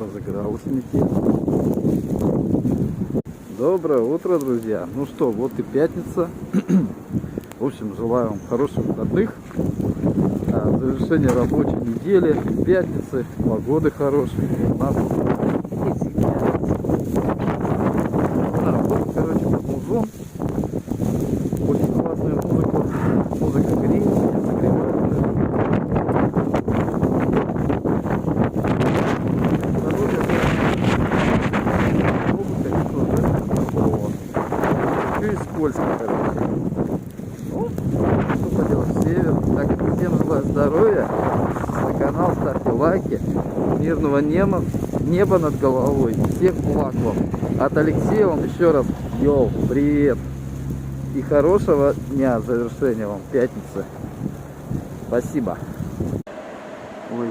Разыгралась метель. Доброе утро, друзья. Ну что, вот и пятница. В общем, желаю вам хороших выходных, завершения рабочей недели, пятницы, погоды хорошей. У нас работа, короче, под музон. Очень классная музыка. Музыка греет, согревает. И скользко, короче. Ну, что поделать, север. Так, всем желаю здоровья. На канал ставьте лайки. Мирного неба над головой. Всех благ вам. От Алексея вам еще раз йоу, привет. И хорошего дня, завершения вам пятницы. Спасибо. Ой.